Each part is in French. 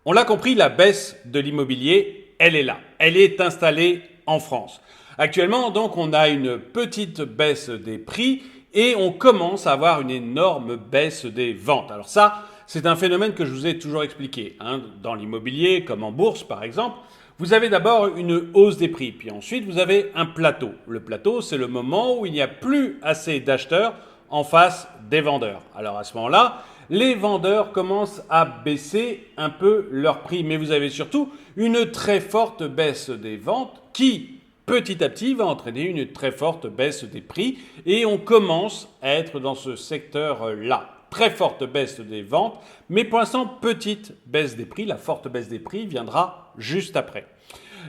On l'a compris, la baisse de l'immobilier, elle est là. Elle est installée en France. Actuellement, donc, on a une petite baisse des prix et on commence à avoir une énorme baisse des ventes. Alors ça, c'est un phénomène que je vous ai toujours expliqué. Dans l'immobilier, comme en bourse par exemple, vous avez d'abord une hausse des prix, puis ensuite vous avez un plateau. Le plateau, c'est le moment où il n'y a plus assez d'acheteurs en face des vendeurs. Alors à ce moment-là, les vendeurs commencent à baisser un peu leur prix. Mais vous avez surtout une très forte baisse des ventes qui, petit à petit, va entraîner une très forte baisse des prix. Et on commence à être dans ce secteur-là. Très forte baisse des ventes, mais pour l'instant, petite baisse des prix. La forte baisse des prix viendra juste après.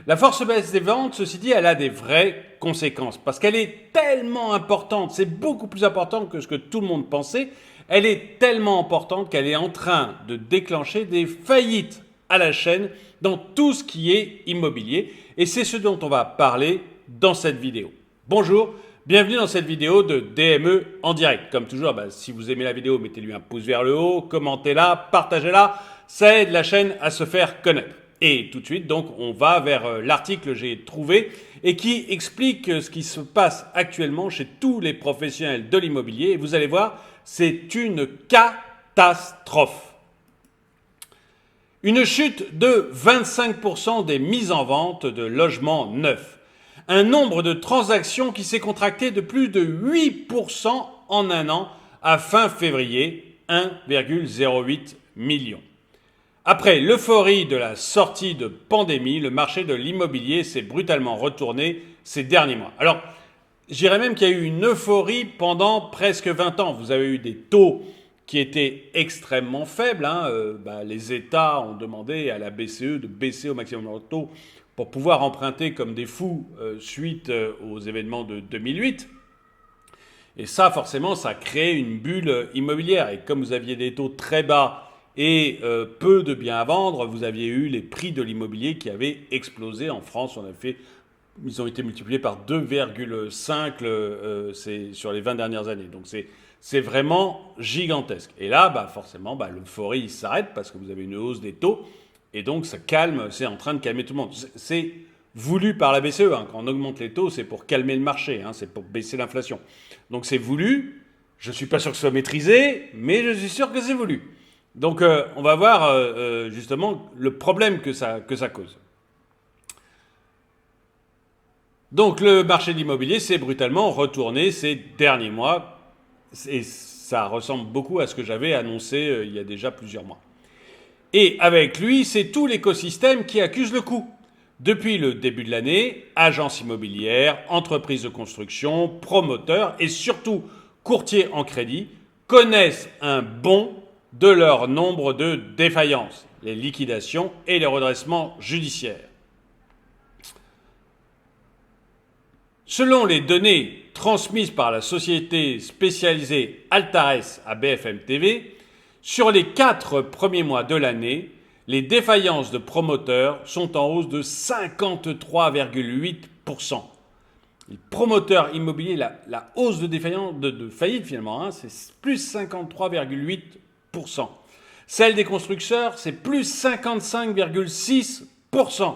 La forte baisse des ventes, ceci dit, elle a des vraies conséquences parce qu'elle est tellement importante, c'est beaucoup plus important que ce que tout le monde pensait, elle est tellement importante qu'elle est en train de déclencher des faillites à la chaîne dans tout ce qui est immobilier et c'est ce dont on va parler dans cette vidéo. Bonjour, bienvenue dans cette vidéo de DME en direct. Comme toujours, si vous aimez la vidéo, mettez-lui un pouce vers le haut, commentez-la, partagez-la, ça aide la chaîne à se faire connaître. Et tout de suite, donc, on va vers l'article que j'ai trouvé et qui explique ce qui se passe actuellement chez tous les professionnels de l'immobilier. Et vous allez voir, c'est une catastrophe. Une chute de 25% des mises en vente de logements neufs. Un nombre de transactions qui s'est contracté de plus de 8% en un an à fin février, 1,08 million. Après l'euphorie de la sortie de pandémie, le marché de l'immobilier s'est brutalement retourné ces derniers mois. Alors, je dirais même qu'il y a eu une euphorie pendant presque 20 ans. Vous avez eu des taux qui étaient extrêmement faibles. Les États ont demandé à la BCE de baisser au maximum leurs taux pour pouvoir emprunter comme des fous suite aux événements de 2008. Et ça, forcément, ça a créé une bulle immobilière. Et comme vous aviez des taux très bas et peu de biens à vendre, vous aviez eu les prix de l'immobilier qui avaient explosé en France. Ils ont été multipliés par 2,5 sur les 20 dernières années. Donc c'est vraiment gigantesque. Et là, forcément, l'euphorie s'arrête parce que vous avez une hausse des taux. Et donc ça calme, c'est en train de calmer tout le monde. C'est voulu par la BCE. Quand on augmente les taux, c'est pour calmer le marché, c'est pour baisser l'inflation. Donc c'est voulu. Je ne suis pas sûr que ce soit maîtrisé, mais je suis sûr que c'est voulu. Donc on va voir justement le problème que ça cause. Donc le marché de l'immobilier s'est brutalement retourné ces derniers mois et ça ressemble beaucoup à ce que j'avais annoncé il y a déjà plusieurs mois. Et avec lui, c'est tout l'écosystème qui accuse le coup. Depuis le début de l'année, agences immobilières, entreprises de construction, promoteurs et surtout courtiers en crédit connaissent un bond de leur nombre de défaillances, les liquidations et les redressements judiciaires. Selon les données transmises par la société spécialisée Altares à BFM TV, sur les 4 premiers mois de l'année, les défaillances de promoteurs sont en hausse de 53,8%. Les promoteurs immobiliers, la hausse de défaillance, de faillite finalement, c'est plus 53,8%. Celle des constructeurs, c'est plus 55,6%.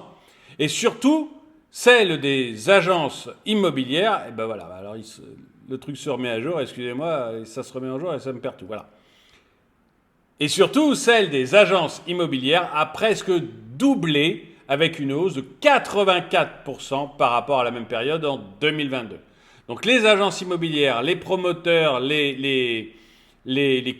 Et surtout, celle des agences immobilières, alors le truc se remet à jour, excusez-moi, ça se remet en jour et ça me perd tout, voilà. Et surtout, celle des agences immobilières a presque doublé avec une hausse de 84% par rapport à la même période en 2022. Donc les agences immobilières, les promoteurs, les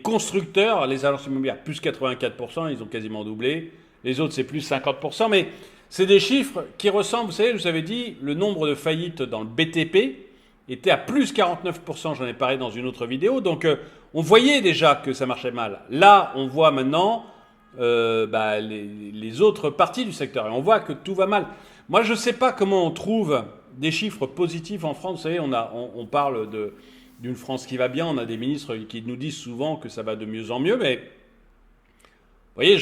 constructeurs, les agences immobilières plus 84%, ils ont quasiment doublé. Les autres, c'est plus 50%, mais c'est des chiffres qui ressemblent, vous savez, je vous avais dit, le nombre de faillites dans le BTP était à plus 49%, j'en ai parlé dans une autre vidéo, donc on voyait déjà que ça marchait mal. Là, on voit maintenant les autres parties du secteur, et on voit que tout va mal. Moi, je ne sais pas comment on trouve des chiffres positifs en France. Vous savez, on parle d'une France qui va bien, on a des ministres qui nous disent souvent que ça va de mieux en mieux, mais vous voyez,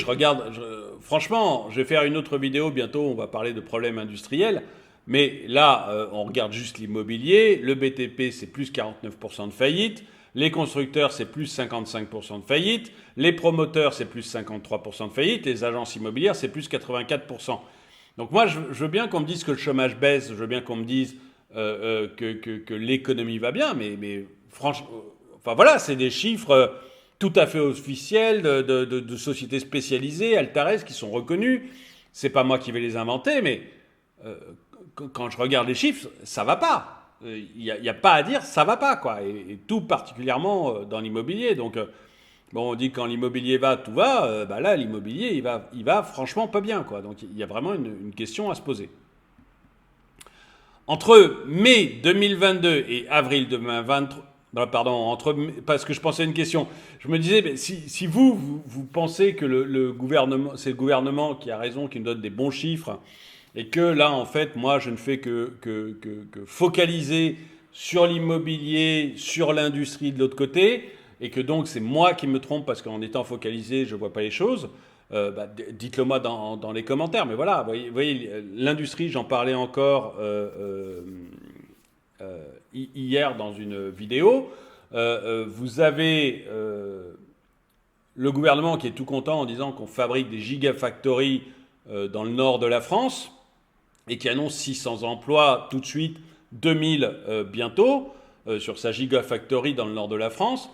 franchement, je vais faire une autre vidéo bientôt, on va parler de problèmes industriels, mais là, on regarde juste l'immobilier, le BTP, c'est plus 49% de faillite, Les constructeurs, c'est plus 55% de faillite. Les promoteurs, c'est plus 53% de faillite. Les agences immobilières, c'est plus 84%. Donc moi, je veux bien qu'on me dise que le chômage baisse, je veux bien qu'on me dise que l'économie va bien, mais franchement, enfin voilà, c'est des chiffres tout à fait officiels de sociétés spécialisées, Altares, qui sont reconnus. C'est pas moi qui vais les inventer, mais quand je regarde les chiffres, ça va pas. Il n'y a pas à dire, ça va pas, quoi. Et tout particulièrement dans l'immobilier. Donc, bon, on dit que quand l'immobilier va, tout va. Bah là, l'immobilier, il va franchement pas bien, quoi. Donc, il y a vraiment une question à se poser. Entre mai 2022 et avril 2023, pardon, parce que je pensais à une question. Je me disais, si vous pensez que le gouvernement, c'est le gouvernement qui a raison, qui nous donne des bons chiffres, et que là, en fait, moi, je ne fais que focaliser sur l'immobilier, sur l'industrie de l'autre côté, et que donc c'est moi qui me trompe parce qu'en étant focalisé, je ne vois pas les choses, dites-le moi dans les commentaires. Mais voilà, vous voyez l'industrie, j'en parlais encore hier dans une vidéo. Vous avez le gouvernement qui est tout content en disant qu'on fabrique des gigafactories dans le nord de la France et qui annonce 600 emplois tout de suite, 2000 bientôt, sur sa gigafactory dans le nord de la France.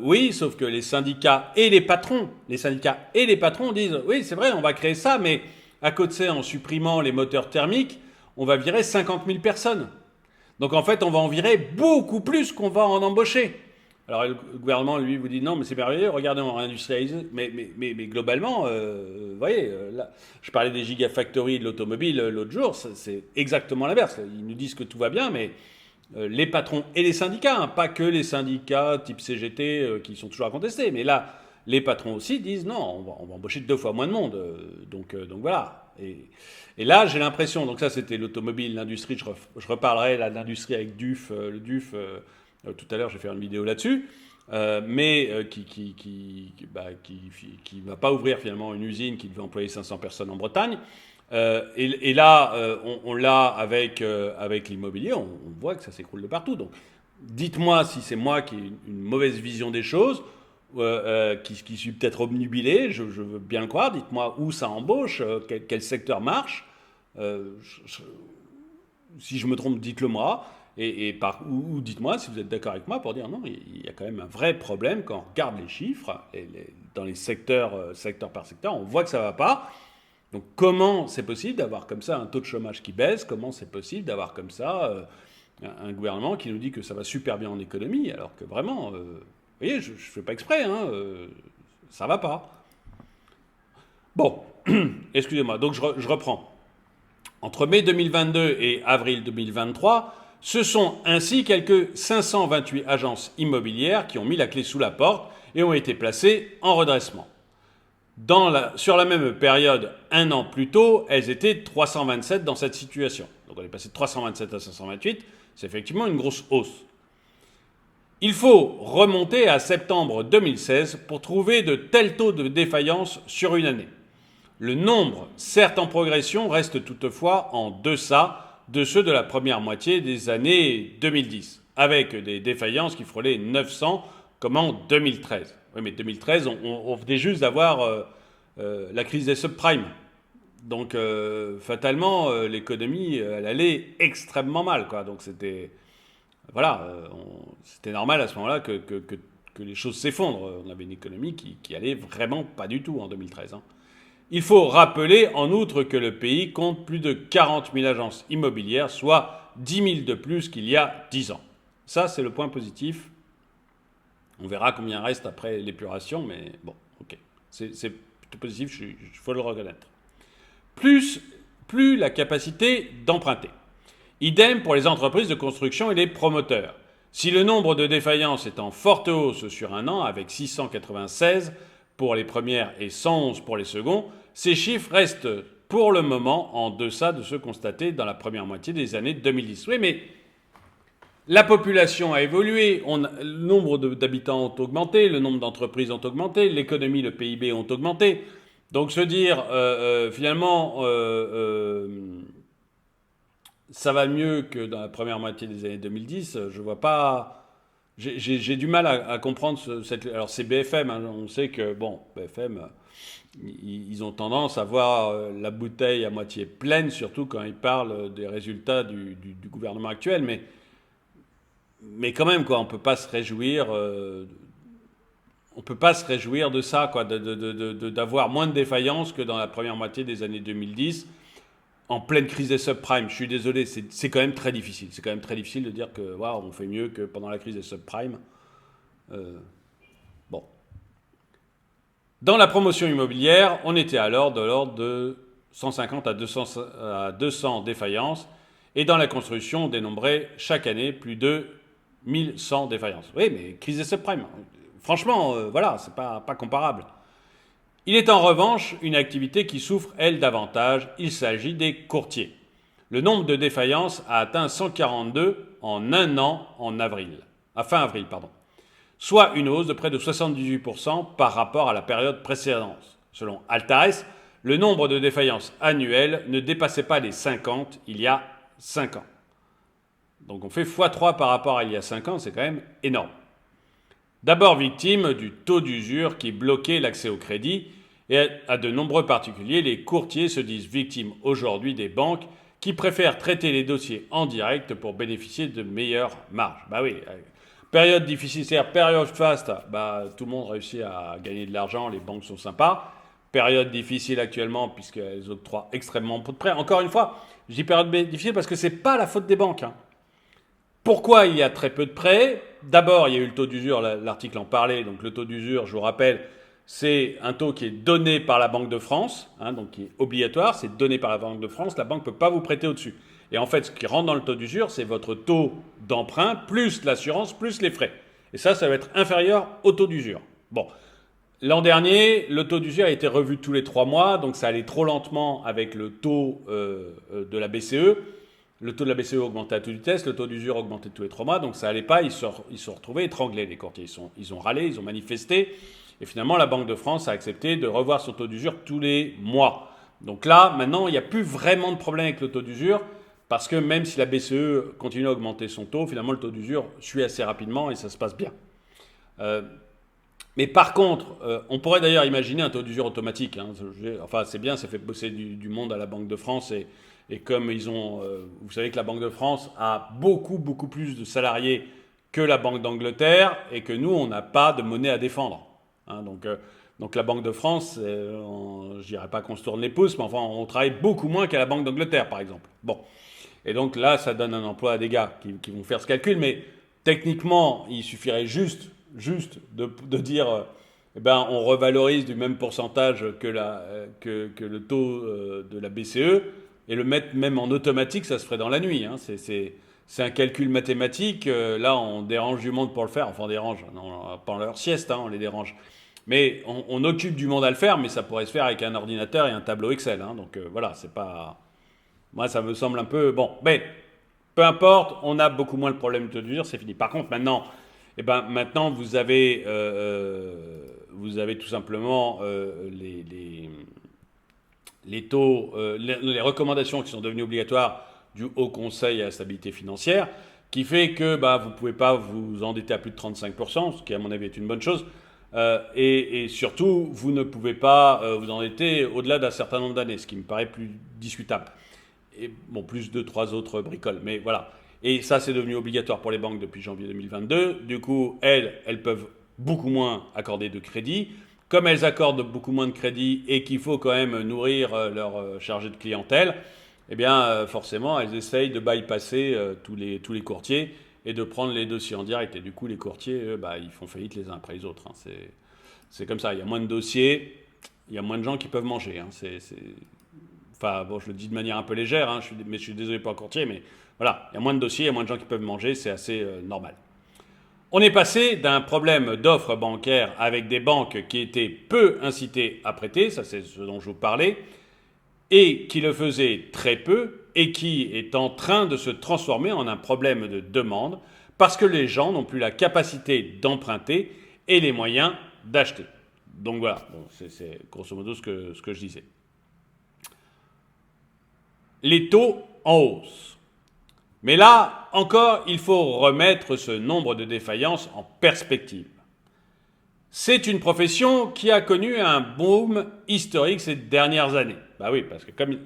Oui, sauf que les syndicats et les patrons disent, oui, c'est vrai, on va créer ça, mais à côté de ça, en supprimant les moteurs thermiques, on va virer 50 000 personnes. Donc en fait, on va en virer beaucoup plus qu'on va en embaucher. Alors le gouvernement, lui, vous dit non, mais c'est merveilleux, regardez, on réindustrialise. Mais globalement, vous voyez, là, je parlais des gigafactories de l'automobile l'autre jour, c'est exactement l'inverse. Ils nous disent que tout va bien, mais les patrons et les syndicats, hein, pas que les syndicats type CGT qui sont toujours à contester, mais là, les patrons aussi disent non, on va embaucher 2 fois moins de monde. Donc voilà. Et là, j'ai l'impression, donc ça c'était l'automobile, l'industrie, je reparlerai de l'industrie avec DUF, le DUF, tout à l'heure j'ai fait une vidéo là-dessus, mais qui va pas ouvrir finalement une usine qui devait employer 500 personnes en Bretagne. Et là, on l'a avec l'immobilier, on voit que ça s'écroule de partout. Donc dites-moi si c'est moi qui ai une mauvaise vision des choses, qui suis peut-être obnubilé, je veux bien le croire, dites-moi où ça embauche, quel secteur marche. Si je me trompe, dites-le moi. Ou dites-moi si vous êtes d'accord avec moi pour dire non, il y a quand même un vrai problème quand on regarde les chiffres, dans les secteurs, secteur par secteur, on voit que ça ne va pas. Donc comment c'est possible d'avoir comme ça un taux de chômage qui baisse? Comment c'est possible d'avoir comme ça un gouvernement qui nous dit que ça va super bien en économie, alors que vraiment, vous voyez, je ne fais pas exprès, hein, ça va pas. Bon, excusez-moi, donc je reprends. Entre mai 2022 et avril 2023, ce sont ainsi quelques 528 agences immobilières qui ont mis la clé sous la porte et ont été placées en redressement. Sur la même période, un an plus tôt, elles étaient 327 dans cette situation. Donc on est passé de 327 à 528, c'est effectivement une grosse hausse. Il faut remonter à septembre 2016 pour trouver de tels taux de défaillance sur une année. Le nombre, certes en progression, reste toutefois en deçà de ceux de la première moitié des années 2010, avec des défaillances qui frôlaient 900 comme en 2013. Oui, mais 2013, on venait juste d'avoir la crise des subprimes. Donc, fatalement, l'économie, elle allait extrêmement mal, quoi. Donc, c'était normal à ce moment-là que les choses s'effondrent. On avait une économie qui allait vraiment pas du tout en 2013. Hein. Il faut rappeler en outre que le pays compte plus de 40 000 agences immobilières, soit 10 000 de plus qu'il y a 10 ans. Ça, c'est le point positif. On verra combien reste après l'épuration, mais bon, ok. C'est plutôt positif, il faut le reconnaître. Plus la capacité d'emprunter. Idem pour les entreprises de construction et les promoteurs. Si le nombre de défaillances est en forte hausse sur un an, avec 696 pour les premières et 111 pour les seconds, ces chiffres restent pour le moment en deçà de ceux constatés dans la première moitié des années 2010. Oui, mais la population a évolué, le nombre d'habitants ont augmenté, le nombre d'entreprises ont augmenté, l'économie, le PIB ont augmenté. Donc se dire, finalement, ça va mieux que dans la première moitié des années 2010, je vois pas J'ai du mal à comprendre cette... Alors c'est BFM, hein, on sait que, bon, BFM, ils ont tendance à voir la bouteille à moitié pleine, surtout quand ils parlent des résultats du gouvernement actuel, mais quand même, quoi, on peut pas se réjouir... on peut pas se réjouir de ça, quoi, d'avoir moins de défaillances que dans la première moitié des années 2010, en pleine crise des subprimes. Je suis désolé, c'est quand même très difficile. C'est quand même très difficile de dire que waouh, on fait mieux que pendant la crise des subprimes. Bon. Dans la promotion immobilière, on était alors de l'ordre de 150 à 200 défaillances. Et dans la construction, on dénombrait chaque année plus de 1100 défaillances. Oui, mais crise des subprimes. Franchement, voilà, c'est pas comparable. Il est en revanche une activité qui souffre, elle, davantage. Il s'agit des courtiers. Le nombre de défaillances a atteint 142 en un an à fin avril, soit une hausse de près de 78% par rapport à la période précédente. Selon Altares, le nombre de défaillances annuelles ne dépassait pas les 50 il y a 5 ans. Donc on fait x3 par rapport à il y a 5 ans, c'est quand même énorme. D'abord victime du taux d'usure qui bloquait l'accès au crédit, et à de nombreux particuliers, les courtiers se disent victimes aujourd'hui des banques qui préfèrent traiter les dossiers en direct pour bénéficier de meilleures marges. Bah oui, période difficile, c'est-à-dire période faste, bah, tout le monde réussit à gagner de l'argent, les banques sont sympas. Période difficile actuellement puisqu'elles octroient extrêmement peu de prêts. Encore une fois, je dis période difficile parce que ce n'est pas la faute des banques. Pourquoi il y a très peu de prêts? D'abord, il y a eu le taux d'usure, l'article en parlait. Donc le taux d'usure, je vous rappelle, c'est un taux qui est donné par la Banque de France, donc qui est obligatoire, c'est donné par la Banque de France, la banque ne peut pas vous prêter au-dessus. Et en fait, ce qui rentre dans le taux d'usure, c'est votre taux d'emprunt, plus l'assurance, plus les frais. Et ça va être inférieur au taux d'usure. Bon, l'an dernier, le taux d'usure a été revu tous les 3 mois, donc ça allait trop lentement avec le taux de la BCE. Le taux de la BCE augmentait à toute vitesse, le taux d'usure augmentait tous les 3 mois, donc ça allait pas, ils se sont retrouvés étranglés, les courtiers. Ils ont râlé, ils ont manifesté, et finalement la Banque de France a accepté de revoir son taux d'usure tous les mois. Donc là, maintenant, il n'y a plus vraiment de problème avec le taux d'usure, parce que même si la BCE continue à augmenter son taux, finalement le taux d'usure suit assez rapidement et ça se passe bien. Mais par contre, on pourrait d'ailleurs imaginer un taux d'usure automatique. Enfin, c'est bien, ça fait bosser du monde à la Banque de France. Et comme ils ont... vous savez que la Banque de France a beaucoup plus de salariés que la Banque d'Angleterre et que nous, on n'a pas de monnaie à défendre. Donc la Banque de France, je dirais pas qu'on se tourne les pouces, mais enfin, on travaille beaucoup moins qu'à la Banque d'Angleterre, par exemple. Bon. Et donc là, ça donne un emploi à des gars qui vont faire ce calcul. Mais techniquement, il suffirait juste de dire, on revalorise du même pourcentage que le taux de la BCE et le mettre même en automatique, ça se ferait dans la nuit. C'est un calcul mathématique. Là, on dérange du monde pour le faire. Enfin, on dérange. Non, pendant leur sieste, on les dérange. Mais on occupe du monde à le faire, mais ça pourrait se faire avec un ordinateur et un tableau Excel. Donc voilà, c'est pas... Moi, ça me semble un peu... Bon, mais peu importe, on a beaucoup moins le problème de taux d'usure, c'est fini. Par contre, maintenant, vous avez tout simplement les taux, les recommandations qui sont devenues obligatoires du Haut Conseil à la stabilité financière, qui fait que vous ne pouvez pas vous endetter à plus de 35%, ce qui à mon avis est une bonne chose, et surtout, vous ne pouvez pas vous endetter au-delà d'un certain nombre d'années, ce qui me paraît plus discutable. Et bon, plus 2-3 autres bricoles, mais voilà. Et ça, c'est devenu obligatoire pour les banques depuis janvier 2022. Du coup, elles peuvent beaucoup moins accorder de crédit. Comme elles accordent beaucoup moins de crédit et qu'il faut quand même nourrir leur chargé de clientèle, forcément, elles essayent de bypasser tous les courtiers et de prendre les dossiers en direct. Et du coup, les courtiers, ils font faillite les uns après les autres. C'est comme ça. Il y a moins de dossiers, il y a moins de gens qui peuvent manger. Enfin, bon, je le dis de manière un peu légère, mais je suis désolé pour un courtier, mais voilà, il y a moins de dossiers, il y a moins de gens qui peuvent manger, c'est assez normal. On est passé d'un problème d'offres bancaires avec des banques qui étaient peu incitées à prêter, ça c'est ce dont je vous parlais, et qui le faisaient très peu, et qui est en train de se transformer en un problème de demande, parce que les gens n'ont plus la capacité d'emprunter et les moyens d'acheter. Donc voilà, c'est grosso modo ce que je disais. Les taux en hausse. Mais là, encore, il faut remettre ce nombre de défaillances en perspective. C'est une profession qui a connu un boom historique ces dernières années. Bah oui, parce que comme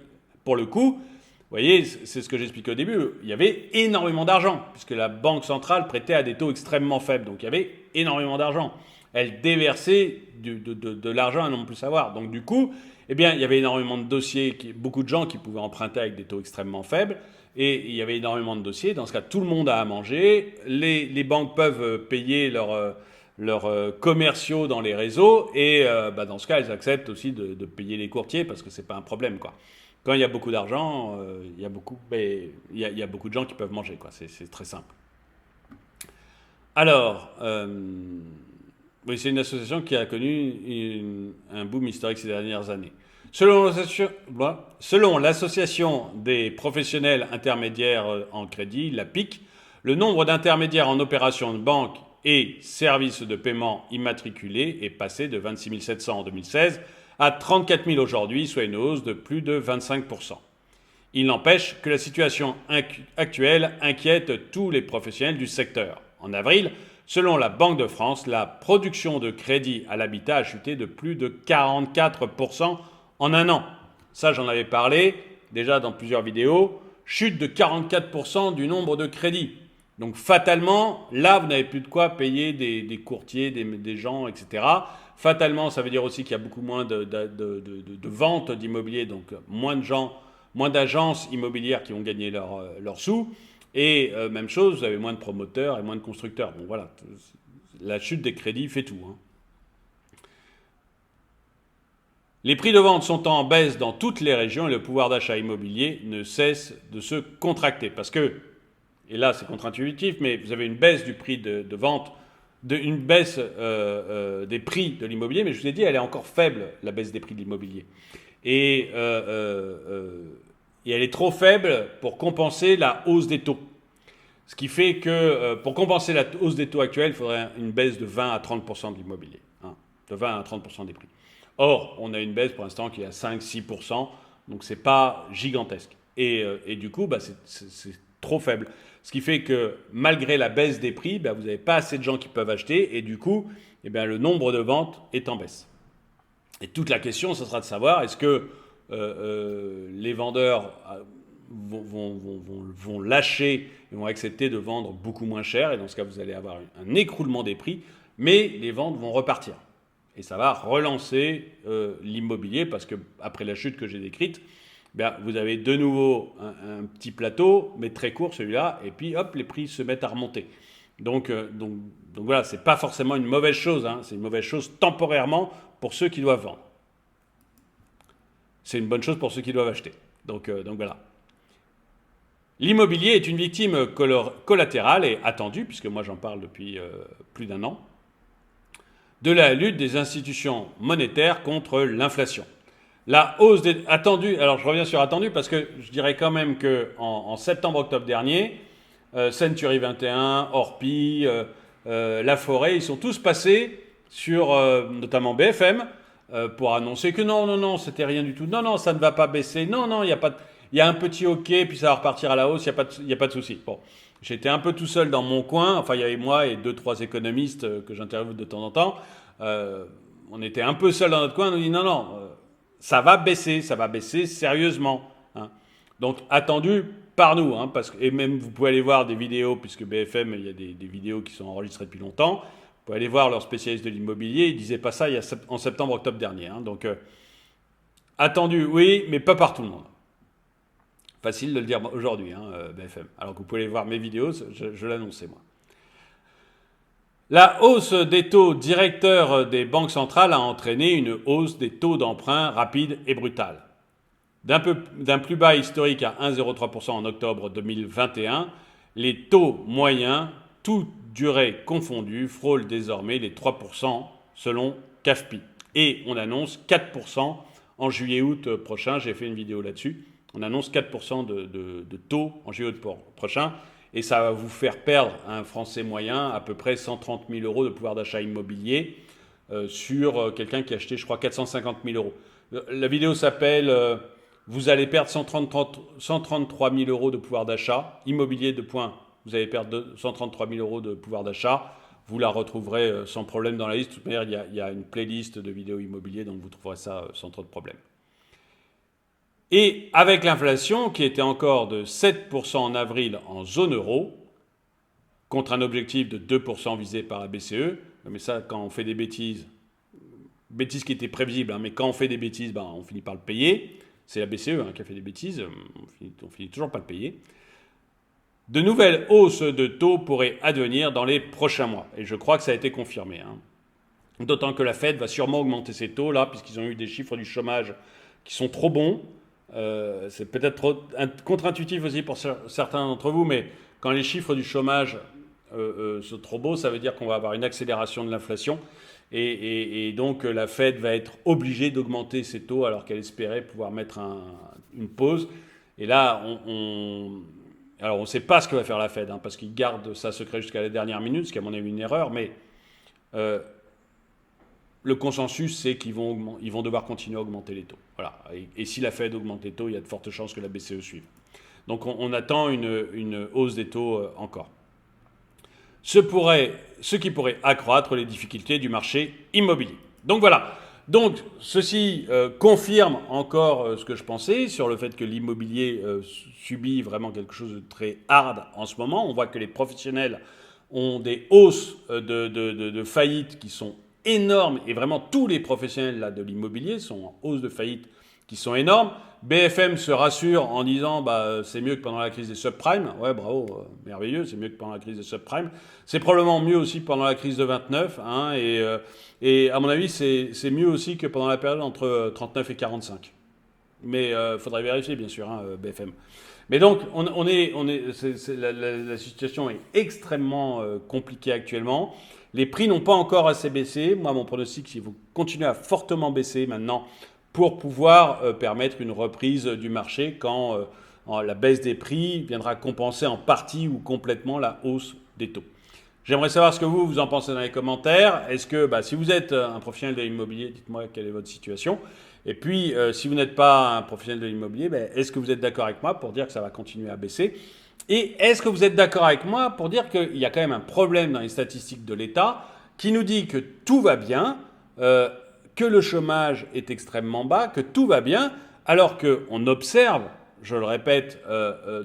pour le coup, vous voyez, c'est ce que j'expliquais au début, il y avait énormément d'argent, puisque la Banque centrale prêtait à des taux extrêmement faibles. Donc il y avait énormément d'argent. Elle déversait de l'argent à non plus savoir. Donc du coup, eh bien, il y avait énormément de dossiers, beaucoup de gens qui pouvaient emprunter avec des taux extrêmement faibles. Et il y avait énormément de dossiers. Dans ce cas, tout le monde a à manger. Les banques peuvent payer leurs commerciaux dans les réseaux. Et dans ce cas, elles acceptent aussi de payer les courtiers parce que c'est pas un problème, quoi. Quand il y a beaucoup d'argent, il y a beaucoup de gens qui peuvent manger, quoi. C'est très simple. Alors, oui, c'est une association qui a connu un boom historique ces dernières années. Selon l'association des professionnels intermédiaires en crédit, la PIC, le nombre d'intermédiaires en opérations de banque et services de paiement immatriculés est passé de 26 700 en 2016 à 34 000 aujourd'hui, soit une hausse de plus de 25%. Il n'empêche que la situation actuelle inquiète tous les professionnels du secteur. En avril, selon la Banque de France, la production de crédit à l'habitat a chuté de plus de 44% en un an. Ça, j'en avais parlé déjà dans plusieurs vidéos. Chute de 44% du nombre de crédits. Donc fatalement, là, vous n'avez plus de quoi payer des courtiers, des gens, etc. Fatalement, ça veut dire aussi qu'il y a beaucoup moins de ventes d'immobilier, donc moins de gens, moins d'agences immobilières qui ont gagné leurs sous. Et même chose, vous avez moins de promoteurs et moins de constructeurs. Bon voilà, la chute des crédits fait tout, hein. Les prix de vente sont en baisse dans toutes les régions et le pouvoir d'achat immobilier ne cesse de se contracter. Parce que, et là c'est contre-intuitif, mais vous avez une baisse du prix de vente, une baisse des prix de l'immobilier, mais je vous ai dit, elle est encore faible, la baisse des prix de l'immobilier. Et elle est trop faible pour compenser la hausse des taux. Ce qui fait que pour compenser la hausse des taux actuels, il faudrait une baisse de 20 à 30% de l'immobilier, hein, de 20 à 30% des prix. Or, on a une baisse pour l'instant qui est à 5-6%, donc c'est pas gigantesque. Et du coup, c'est trop faible. Ce qui fait que malgré la baisse des prix, vous n'avez pas assez de gens qui peuvent acheter, et du coup, le nombre de ventes est en baisse. Et toute la question, ce sera de savoir, est-ce que les vendeurs vont lâcher, ils vont accepter de vendre beaucoup moins cher, et dans ce cas, vous allez avoir un écroulement des prix, mais les ventes vont repartir. Et ça va relancer l'immobilier, parce qu'après la chute que j'ai décrite, vous avez de nouveau un petit plateau, mais très court celui-là, et puis hop, les prix se mettent à remonter. Donc voilà, c'est pas forcément une mauvaise chose, hein, c'est une mauvaise chose temporairement pour ceux qui doivent vendre. C'est une bonne chose pour ceux qui doivent acheter. Donc voilà. L'immobilier est une victime collatérale et attendue, puisque moi j'en parle depuis plus d'un an, de la lutte des institutions monétaires contre l'inflation. La hausse attendue, alors je reviens sur attendue parce que je dirais quand même qu'en septembre-octobre dernier, Century 21, Orpi, La Forêt, ils sont tous passés sur notamment BFM pour annoncer que non, c'était rien du tout. Non, ça ne va pas baisser. Non, il y a un petit hockey, puis ça va repartir à la hausse, il n'y a pas de souci. Bon, j'étais un peu tout seul dans mon coin, enfin il y avait moi et 2-3 économistes que j'interviewe de temps en temps. On était un peu seul dans notre coin, on nous dit non, ça va baisser sérieusement, hein. Donc attendu par nous, hein, et même vous pouvez aller voir des vidéos, puisque BFM, il y a des vidéos qui sont enregistrées depuis longtemps, vous pouvez aller voir leurs spécialistes de l'immobilier, ils ne disaient pas ça en septembre-octobre dernier, hein. Donc attendu, oui, mais pas par tout le monde. Facile de le dire aujourd'hui, hein, BFM. Alors que vous pouvez aller voir mes vidéos, je l'annonçais moi. La hausse des taux directeurs des banques centrales a entraîné une hausse des taux d'emprunt rapide et brutale. D'un plus bas historique à 1,03% en octobre 2021, les taux moyens, toutes durées confondues, frôlent désormais les 3% selon CAFPI. Et on annonce 4% en juillet-août prochain, j'ai fait une vidéo là-dessus. On annonce 4% de taux en juillet-août prochain. Et ça va vous faire perdre à un Français moyen à peu près 130 000 euros de pouvoir d'achat immobilier sur quelqu'un qui a acheté, je crois, 450 000 euros. La vidéo s'appelle vous allez perdre 133 000 euros de pouvoir d'achat. Immobilier, vous allez perdre 133 000 euros de pouvoir d'achat. Vous la retrouverez sans problème dans la liste. De toute manière, il y a une playlist de vidéos immobiliers, donc vous trouverez ça sans trop de problème. Et avec l'inflation qui était encore de 7% en avril en zone euro, contre un objectif de 2% visé par la BCE, mais ça, quand on fait des bêtises qui étaient prévisibles, hein, mais quand on fait des bêtises, on finit par le payer. C'est la BCE qui a fait des bêtises, on finit toujours par le payer. De nouvelles hausses de taux pourraient advenir dans les prochains mois. Et je crois que ça a été confirmé. D'autant que la Fed va sûrement augmenter ses taux, là, puisqu'ils ont eu des chiffres du chômage qui sont trop bons. C'est peut-être trop contre-intuitif aussi pour certains d'entre vous, mais quand les chiffres du chômage sont trop beaux, ça veut dire qu'on va avoir une accélération de l'inflation. Et donc la Fed va être obligée d'augmenter ses taux alors qu'elle espérait pouvoir mettre une pause. Et là, alors on ne sait pas ce que va faire la Fed, parce qu'il garde ça secret jusqu'à la dernière minute, ce qui est à mon avis une erreur, mais le consensus, c'est qu'ils vont devoir continuer à augmenter les taux. Voilà. Et si la Fed augmente les taux, il y a de fortes chances que la BCE suive. Donc on attend une hausse des taux encore. Ce qui pourrait accroître les difficultés du marché immobilier. Donc voilà. Donc ceci confirme encore ce que je pensais sur le fait que l'immobilier subit vraiment quelque chose de très hard en ce moment. On voit que les professionnels ont des hausses de faillites qui sont énormes, et vraiment tous les professionnels là, de l'immobilier sont en hausse de faillite qui sont énormes. BFM se rassure en disant c'est mieux que pendant la crise des subprimes. Ouais, bravo, merveilleux, c'est mieux que pendant la crise des subprimes. C'est probablement mieux aussi que pendant la crise de 29, et à mon avis, c'est mieux aussi que pendant la période entre 39 et 45. Mais il faudrait vérifier, bien sûr, BFM. Mais donc, la situation est extrêmement compliquée actuellement. Les prix n'ont pas encore assez baissé. Moi, mon pronostic, c'est qu'il faut continuer à fortement baisser maintenant pour pouvoir permettre une reprise du marché quand la baisse des prix viendra compenser en partie ou complètement la hausse des taux. J'aimerais savoir ce que vous en pensez dans les commentaires. Est-ce que, si vous êtes un professionnel de l'immobilier, dites-moi quelle est votre situation. Et puis, si vous n'êtes pas un professionnel de l'immobilier, est-ce que vous êtes d'accord avec moi pour dire que ça va continuer à baisser ? Et est-ce que vous êtes d'accord avec moi pour dire qu'il y a quand même un problème dans les statistiques de l'État qui nous dit que tout va bien, que le chômage est extrêmement bas, que tout va bien, alors qu'on observe, je le répète,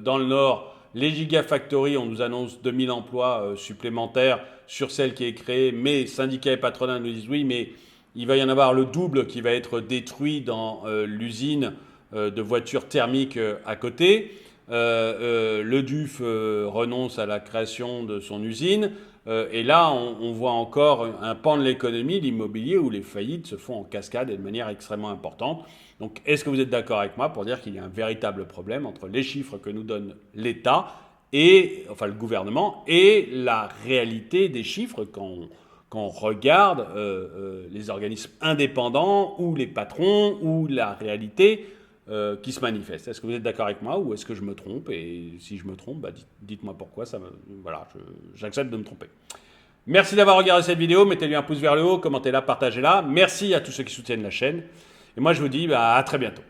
dans le Nord, les gigafactories, on nous annonce 2000 emplois supplémentaires sur celle qui est créée, mais syndicats et patronats nous disent oui, mais il va y en avoir le double qui va être détruit dans l'usine de voitures thermiques à côté. Le DUF renonce à la création de son usine. Et là, on voit encore un pan de l'économie, l'immobilier, où les faillites se font en cascade et de manière extrêmement importante. Donc, est-ce que vous êtes d'accord avec moi pour dire qu'il y a un véritable problème entre les chiffres que nous donne l'État, le gouvernement, et la réalité des chiffres quand on regarde les organismes indépendants ou les patrons ou la réalité qui se manifeste. Est-ce que vous êtes d'accord avec moi ou est-ce que je me trompe? Et si je me trompe, dites-moi pourquoi. J'accepte de me tromper. Merci d'avoir regardé cette vidéo. Mettez-lui un pouce vers le haut, commentez-la, partagez-la. Merci à tous ceux qui soutiennent la chaîne. Et moi, je vous dis à très bientôt.